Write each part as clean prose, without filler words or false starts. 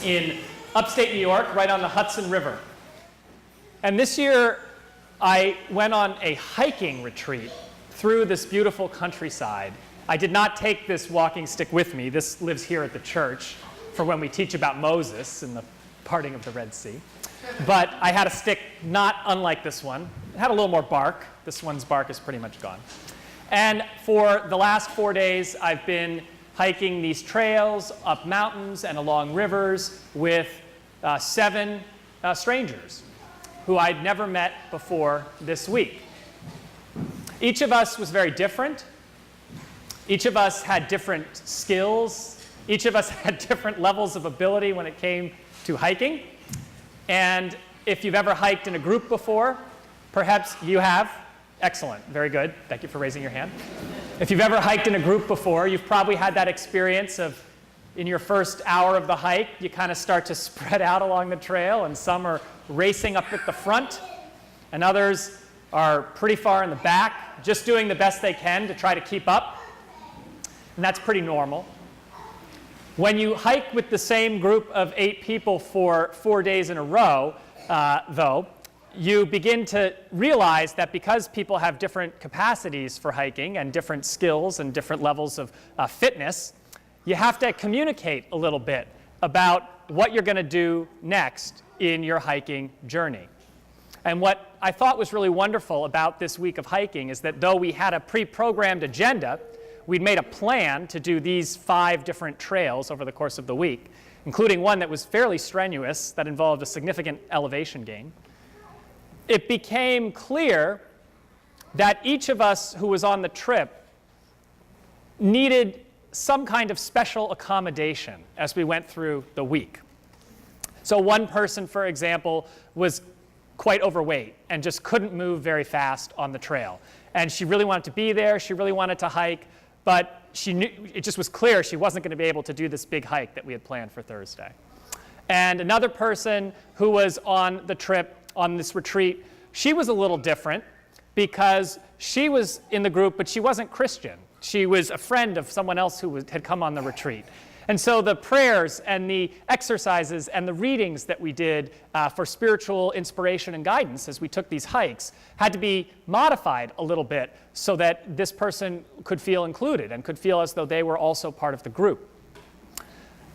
in upstate New York, right on the Hudson River. And this year, I went on a hiking retreat through this beautiful countryside. I did not take this walking stick with me. This lives here at the church for when we teach about Moses and the parting of the Red Sea. But I had a stick not unlike this one. It had a little more bark. This one's bark is pretty much gone. And for the last 4 days, I've been hiking these trails up mountains and along rivers with 7 strangers who I'd never met before this week. Each of us was very different. Each of us had different skills. Each of us had different levels of ability when it came to hiking. And if you've ever hiked in a group before, perhaps you have. Excellent. Very good. Thank you for raising your hand. If you've ever hiked in a group before, you've probably had that experience of in your first hour of the hike, you kind of start to spread out along the trail, and some are racing up at the front, and others are pretty far in the back, just doing the best they can to try to keep up. And that's pretty normal. When you hike with the same group of 8 people for 4 days in a row, though, you begin to realize that because people have different capacities for hiking and different skills and different levels of fitness, you have to communicate a little bit about what you're going to do next in your hiking journey. And what I thought was really wonderful about this week of hiking is that though we had a pre-programmed agenda, we'd made a plan to do these 5 different trails over the course of the week, including one that was fairly strenuous that involved a significant elevation gain. It became clear that each of us who was on the trip needed some kind of special accommodation as we went through the week. So one person, for example, was quite overweight and just couldn't move very fast on the trail. And she really wanted to be there, she really wanted to hike, but she knew, it just was clear she wasn't going to be able to do this big hike that we had planned for Thursday. And another person who was on the trip, on this retreat, she was a little different because she was in the group, but she wasn't Christian. She was a friend of someone else who had come on the retreat. And so the prayers and the exercises and the readings that we did for spiritual inspiration and guidance as we took these hikes had to be modified a little bit so that this person could feel included and could feel as though they were also part of the group.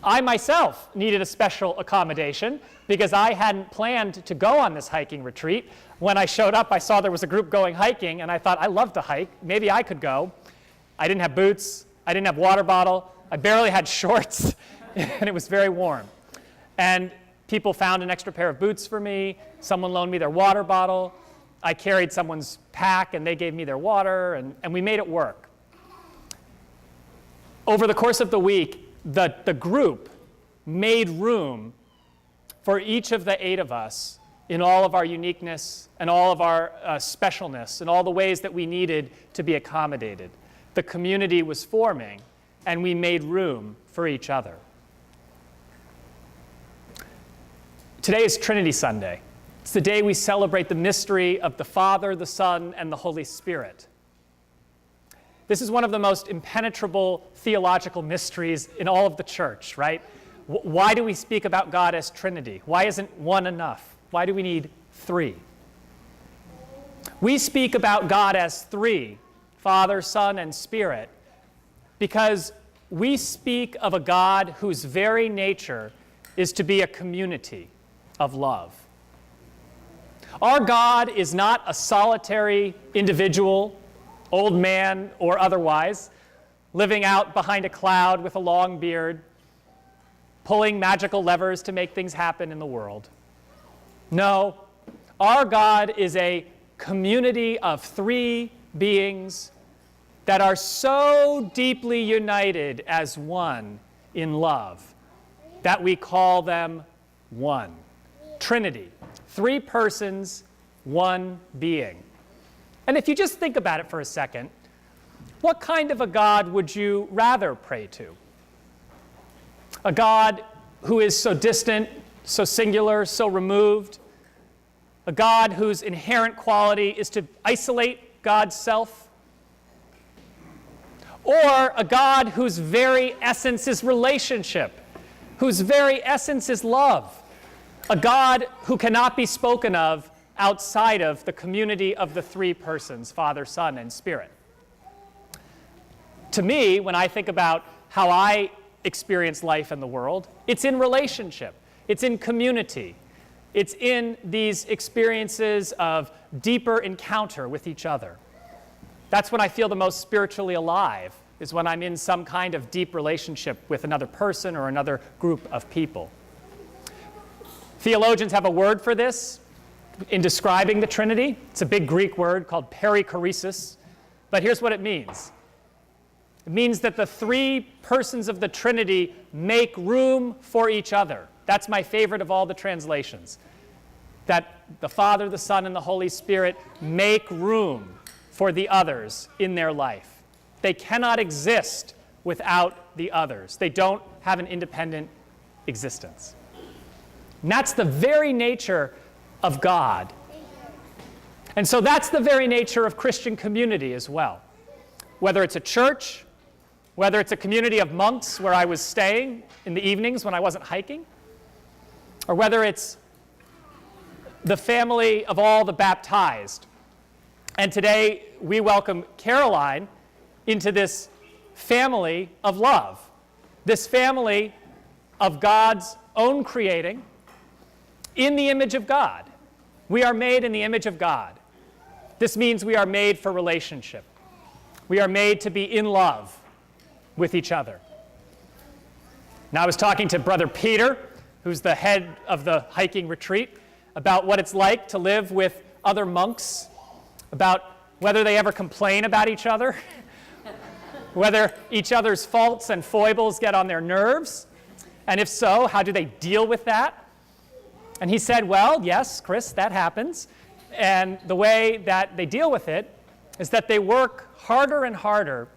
I myself needed a special accommodation because I hadn't planned to go on this hiking retreat. When I showed up, I saw there was a group going hiking, and I thought, I love to hike. Maybe I could go. I didn't have boots. I didn't have water bottle. I barely had shorts, and it was very warm. And people found an extra pair of boots for me. Someone loaned me their water bottle. I carried someone's pack, and they gave me their water, and we made it work. Over the course of the week, the group made room for each of the 8 of us in all of our uniqueness and all of our specialness and all the ways that we needed to be accommodated. The community was forming, and we made room for each other. Today is Trinity Sunday. It's the day we celebrate the mystery of the Father, the Son, and the Holy Spirit. This is one of the most impenetrable theological mysteries in all of the church, right? Why do we speak about God as Trinity? Why isn't one enough? Why do we need 3? We speak about God as 3, Father, Son, and Spirit, because we speak of a God whose very nature is to be a community of love. Our God is not a solitary individual, old man or otherwise, living out behind a cloud with a long beard, pulling magical levers to make things happen in the world. No, our God is a community of 3 beings that are so deeply united as one in love that we call them one. Trinity, 3 persons, 1 being. And if you just think about it for a second, what kind of a God would you rather pray to? A God who is so distant, so singular, so removed? A God whose inherent quality is to isolate God's self? Or a God whose very essence is relationship, whose very essence is love, a God who cannot be spoken of outside of the community of the three persons, Father, Son, and Spirit. To me, when I think about how I experience life in the world, it's in relationship, it's in community, it's in these experiences of deeper encounter with each other. That's when I feel the most spiritually alive, is when I'm in some kind of deep relationship with another person or another group of people. Theologians have a word for this in describing the Trinity. It's a big Greek word called perichoresis, but here's what it means. It means that the three persons of the Trinity make room for each other. That's my favorite of all the translations. That the Father, the Son, and the Holy Spirit make room for the others in their life. They cannot exist without the others. They don't have an independent existence. And that's the very nature of God. And so that's the very nature of Christian community as well. Whether it's a church, whether it's a community of monks where I was staying in the evenings when I wasn't hiking, or whether it's the family of all the baptized. And today we welcome Caroline into this family of love, this family of God's own creating in the image of God. We are made in the image of God. This means we are made for relationship. We are made to be in love with each other. Now, I was talking to Brother Peter, who's the head of the hiking retreat, about what it's like to live with other monks, about whether they ever complain about each other, whether each other's faults and foibles get on their nerves, and if so, how do they deal with that? And he said, well, yes, Chris, that happens. And the way that they deal with it is that they work harder and harder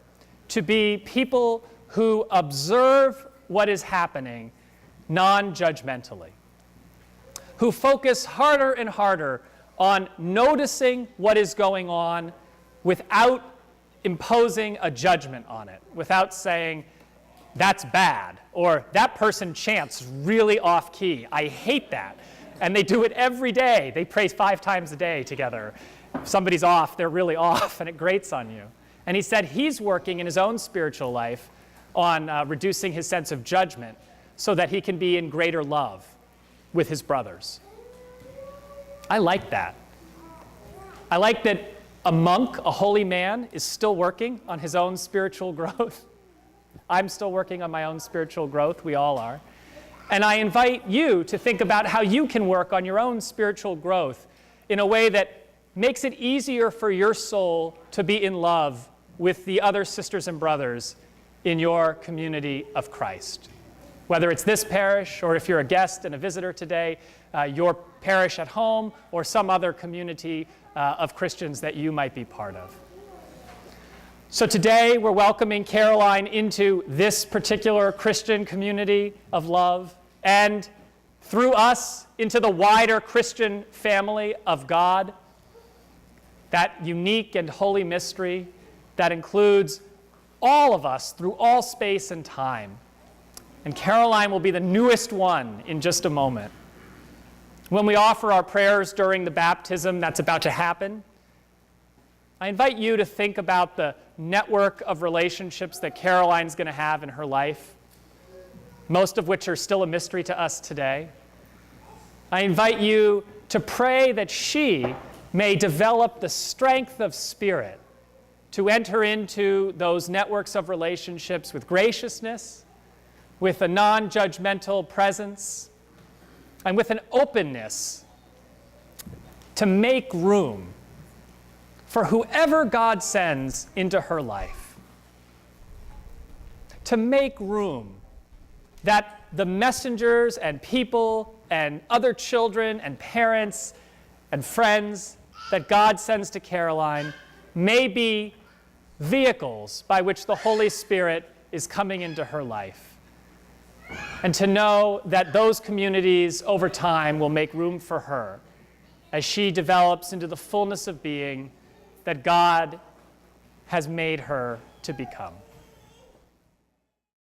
to be people who observe what is happening non-judgmentally, who focus harder and harder on noticing what is going on without imposing a judgment on it, without saying, that's bad, or that person chants really off-key. I hate that. And they do it every day. They pray 5 times a day together. If somebody's off, they're really off, and it grates on you. And he said he's working in his own spiritual life on reducing his sense of judgment so that he can be in greater love with his brothers. I like that. I like that a monk, a holy man, is still working on his own spiritual growth. I'm still working on my own spiritual growth. We all are. And I invite you to think about how you can work on your own spiritual growth in a way that makes it easier for your soul to be in love with the other sisters and brothers in your community of Christ. Whether it's this parish, or if you're a guest and a visitor today, your parish at home, or some other community of Christians that you might be part of. So today we're welcoming Caroline into this particular Christian community of love, and through us into the wider Christian family of God, that unique and holy mystery that includes all of us through all space and time. And Caroline will be the newest one in just a moment. When we offer our prayers during the baptism that's about to happen, I invite you to think about the network of relationships that Caroline's going to have in her life, most of which are still a mystery to us today. I invite you to pray that she may develop the strength of spirit to enter into those networks of relationships with graciousness, with a non-judgmental presence, and with an openness to make room for whoever God sends into her life. To make room that the messengers and people and other children and parents and friends that God sends to Caroline may be vehicles by which the Holy Spirit is coming into her life. And to know that those communities over time will make room for her as she develops into the fullness of being that God has made her to become.